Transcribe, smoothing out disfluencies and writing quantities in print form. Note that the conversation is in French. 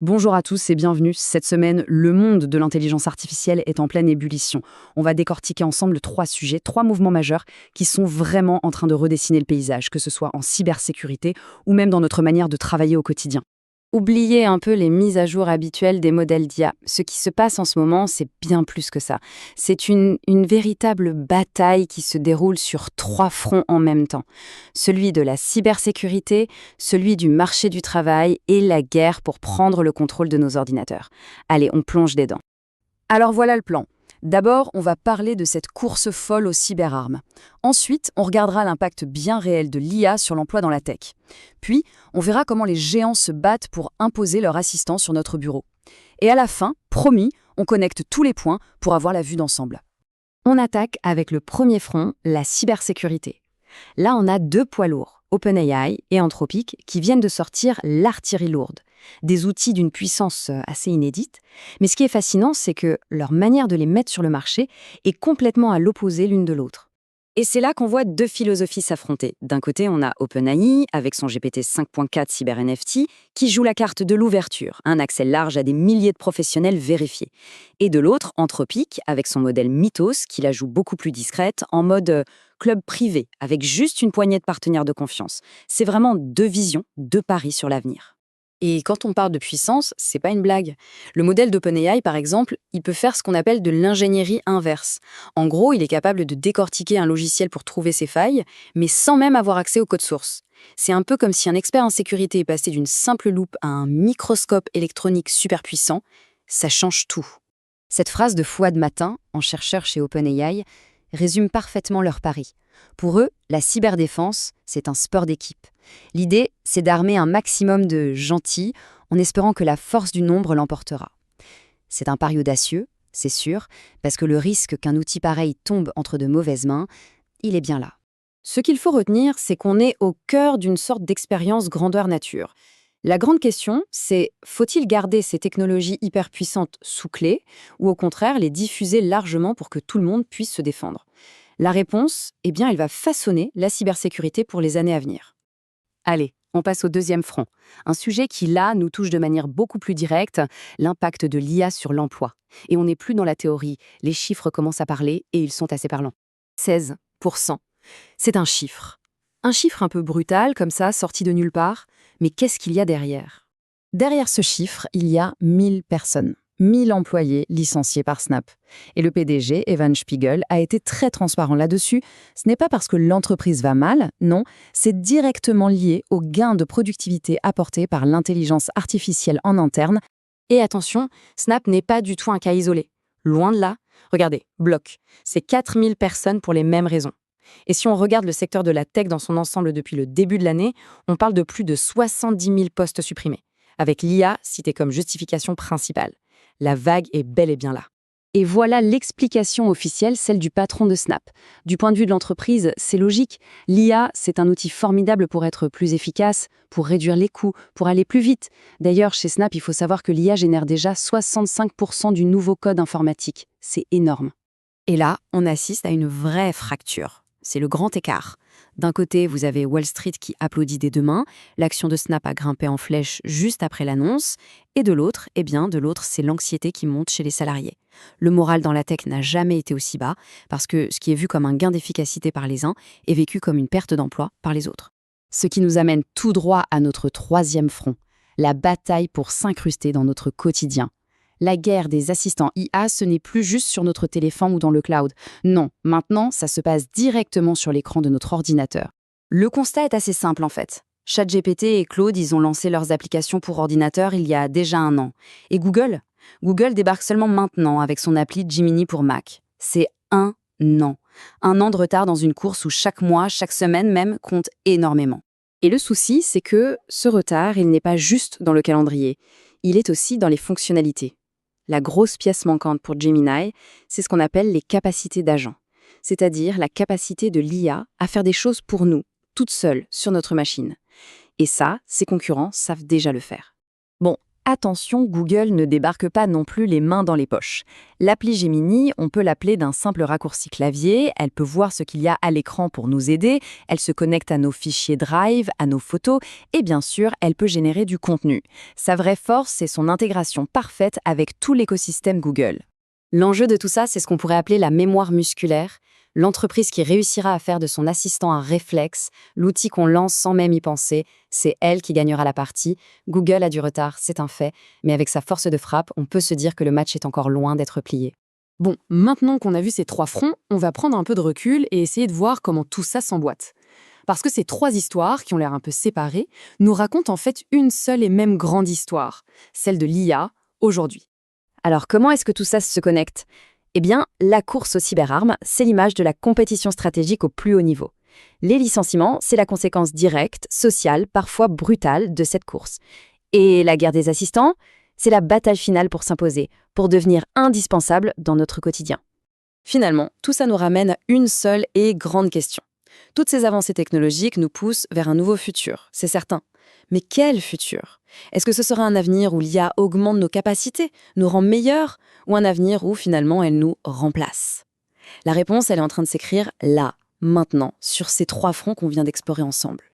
Bonjour à tous et bienvenue. Cette semaine, le monde de l'intelligence artificielle est en pleine ébullition. On va décortiquer ensemble trois sujets, trois mouvements majeurs qui sont vraiment en train de redessiner le paysage, que ce soit en cybersécurité ou même dans notre manière de travailler au quotidien. Oubliez un peu les mises à jour habituelles des modèles d'IA. Ce qui se passe en ce moment, c'est bien plus que ça. C'est une véritable bataille qui se déroule sur trois fronts en même temps. Celui de la cybersécurité, celui du marché du travail et la guerre pour prendre le contrôle de nos ordinateurs. Allez, on plonge dedans. Alors voilà le plan. D'abord, on va parler de cette course folle aux cyberarmes. Ensuite, on regardera l'impact bien réel de l'IA sur l'emploi dans la tech. Puis, on verra comment les géants se battent pour imposer leur assistance sur notre bureau. Et à la fin, promis, on connecte tous les points pour avoir la vue d'ensemble. On attaque avec le premier front, la cybersécurité. Là, on a deux poids lourds, OpenAI et Anthropic, qui viennent de sortir l'artillerie lourde. Des outils d'une puissance assez inédite. Mais ce qui est fascinant, c'est que leur manière de les mettre sur le marché est complètement à l'opposé l'une de l'autre. Et c'est là qu'on voit deux philosophies s'affronter. D'un côté, on a OpenAI, avec son GPT 5.4 CyberNFT, qui joue la carte de l'ouverture, un accès large à des milliers de professionnels vérifiés. Et de l'autre, Anthropic, avec son modèle Mythos, qui la joue beaucoup plus discrète, en mode club privé, avec juste une poignée de partenaires de confiance. C'est vraiment deux visions, deux paris sur l'avenir. Et quand on parle de puissance, c'est pas une blague. Le modèle d'OpenAI, par exemple, il peut faire ce qu'on appelle de l'ingénierie inverse. En gros, il est capable de décortiquer un logiciel pour trouver ses failles, mais sans même avoir accès au code source. C'est un peu comme si un expert en sécurité est passé d'une simple loupe à un microscope électronique super puissant. Ça change tout. Cette phrase de Fouad Matin, en chercheur chez OpenAI, résume parfaitement leur pari. Pour eux, la cyberdéfense, c'est un sport d'équipe. L'idée, c'est d'armer un maximum de gentils en espérant que la force du nombre l'emportera. C'est un pari audacieux, c'est sûr, parce que le risque qu'un outil pareil tombe entre de mauvaises mains, il est bien là. Ce qu'il faut retenir, c'est qu'on est au cœur d'une sorte d'expérience grandeur nature. La grande question, c'est faut-il garder ces technologies hyper puissantes sous clé ou au contraire les diffuser largement pour que tout le monde puisse se défendre? La réponse, eh bien, elle va façonner la cybersécurité pour les années à venir. Allez, on passe au deuxième front. Un sujet qui, là, nous touche de manière beaucoup plus directe, l'impact de l'IA sur l'emploi. Et on n'est plus dans la théorie. Les chiffres commencent à parler et ils sont assez parlants. 16%. C'est un chiffre. Un chiffre un peu brutal, comme ça, sorti de nulle part. Mais qu'est-ce qu'il y a derrière? Derrière ce chiffre, il y a 1000 personnes. 1000 employés licenciés par Snap. Et le PDG, Evan Spiegel, a été très transparent là-dessus. Ce n'est pas parce que l'entreprise va mal, non, c'est directement lié aux gains de productivité apportés par l'intelligence artificielle en interne. Et attention, Snap n'est pas du tout un cas isolé. Loin de là, regardez, Block, c'est 4000 personnes pour les mêmes raisons. Et si on regarde le secteur de la tech dans son ensemble depuis le début de l'année, on parle de plus de 70 000 postes supprimés, avec l'IA citée comme justification principale. La vague est bel et bien là. Et voilà l'explication officielle, celle du patron de Snap. Du point de vue de l'entreprise, c'est logique. L'IA, c'est un outil formidable pour être plus efficace, pour réduire les coûts, pour aller plus vite. D'ailleurs, chez Snap, il faut savoir que l'IA génère déjà 65% du nouveau code informatique. C'est énorme. Et là, on assiste à une vraie fracture. C'est le grand écart. D'un côté, vous avez Wall Street qui applaudit des deux mains, l'action de Snap a grimpé en flèche juste après l'annonce, et de l'autre, c'est l'anxiété qui monte chez les salariés. Le moral dans la tech n'a jamais été aussi bas, parce que ce qui est vu comme un gain d'efficacité par les uns est vécu comme une perte d'emploi par les autres. Ce qui nous amène tout droit à notre troisième front, la bataille pour s'incruster dans notre quotidien. La guerre des assistants IA, ce n'est plus juste sur notre téléphone ou dans le cloud. Non, maintenant, ça se passe directement sur l'écran de notre ordinateur. Le constat est assez simple en fait. ChatGPT et Claude, ils ont lancé leurs applications pour ordinateur il y a déjà 1 an. Et Google débarque seulement maintenant avec son appli Gemini pour Mac. C'est 1 an. 1 an de retard dans une course où chaque mois, chaque semaine même, compte énormément. Et le souci, c'est que ce retard, il n'est pas juste dans le calendrier. Il est aussi dans les fonctionnalités. La grosse pièce manquante pour Gemini, c'est ce qu'on appelle les capacités d'agent, c'est-à-dire la capacité de l'IA à faire des choses pour nous, toute seule, sur notre machine. Et ça, ses concurrents savent déjà le faire. Bon, Attention, Google ne débarque pas non plus les mains dans les poches. L'appli Gemini, on peut l'appeler d'un simple raccourci clavier, elle peut voir ce qu'il y a à l'écran pour nous aider, elle se connecte à nos fichiers Drive, à nos photos, et bien sûr, elle peut générer du contenu. Sa vraie force, c'est son intégration parfaite avec tout l'écosystème Google. L'enjeu de tout ça, c'est ce qu'on pourrait appeler la mémoire musculaire, l'entreprise qui réussira à faire de son assistant un réflexe, l'outil qu'on lance sans même y penser, c'est elle qui gagnera la partie. Google a du retard, c'est un fait, mais avec sa force de frappe, on peut se dire que le match est encore loin d'être plié. Bon, maintenant qu'on a vu ces 3 fronts, on va prendre un peu de recul et essayer de voir comment tout ça s'emboîte. Parce que ces 3 histoires, qui ont l'air un peu séparées, nous racontent en fait une seule et même grande histoire, celle de l'IA aujourd'hui. Alors comment est-ce que tout ça se connecte ? Eh bien, la course aux cyberarmes, c'est l'image de la compétition stratégique au plus haut niveau. Les licenciements, c'est la conséquence directe, sociale, parfois brutale de cette course. Et la guerre des assistants, c'est la bataille finale pour s'imposer, pour devenir indispensable dans notre quotidien. Finalement, tout ça nous ramène à une seule et grande question. Toutes ces avancées technologiques nous poussent vers un nouveau futur, c'est certain. Mais quel futur ? Est-ce que ce sera un avenir où l'IA augmente nos capacités, nous rend meilleurs, ou un avenir où finalement elle nous remplace ? La réponse, elle est en train de s'écrire là, maintenant, sur ces 3 fronts qu'on vient d'explorer ensemble.